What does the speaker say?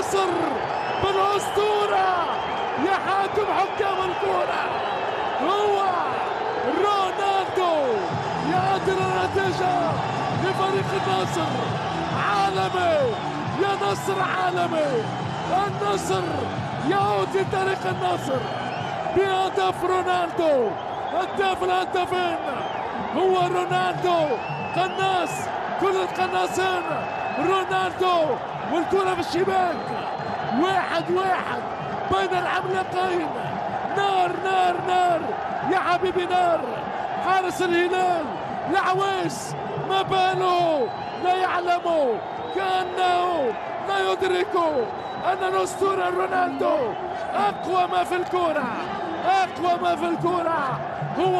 النصر بالأسطورة يحاكم حكام الكرة، هو رونالدو يعدل النتيجة لفريق النصر. عالمي يا نصر، عالمي. النصر يعود لتاريخ النصر بهدف رونالدو، هداف الهدافين هو رونالدو. قناص كل القناصين رونالدو، والكرة في الشباك. 1-1 بين العملاقين. نار نار نار يا حبيبي، نار. حارس الهلال العويس ما باله، لا يعلم، كأنه لا يدرك أن الأسطورة رونالدو أقوى ما في الكرة، أقوى ما في الكرة هو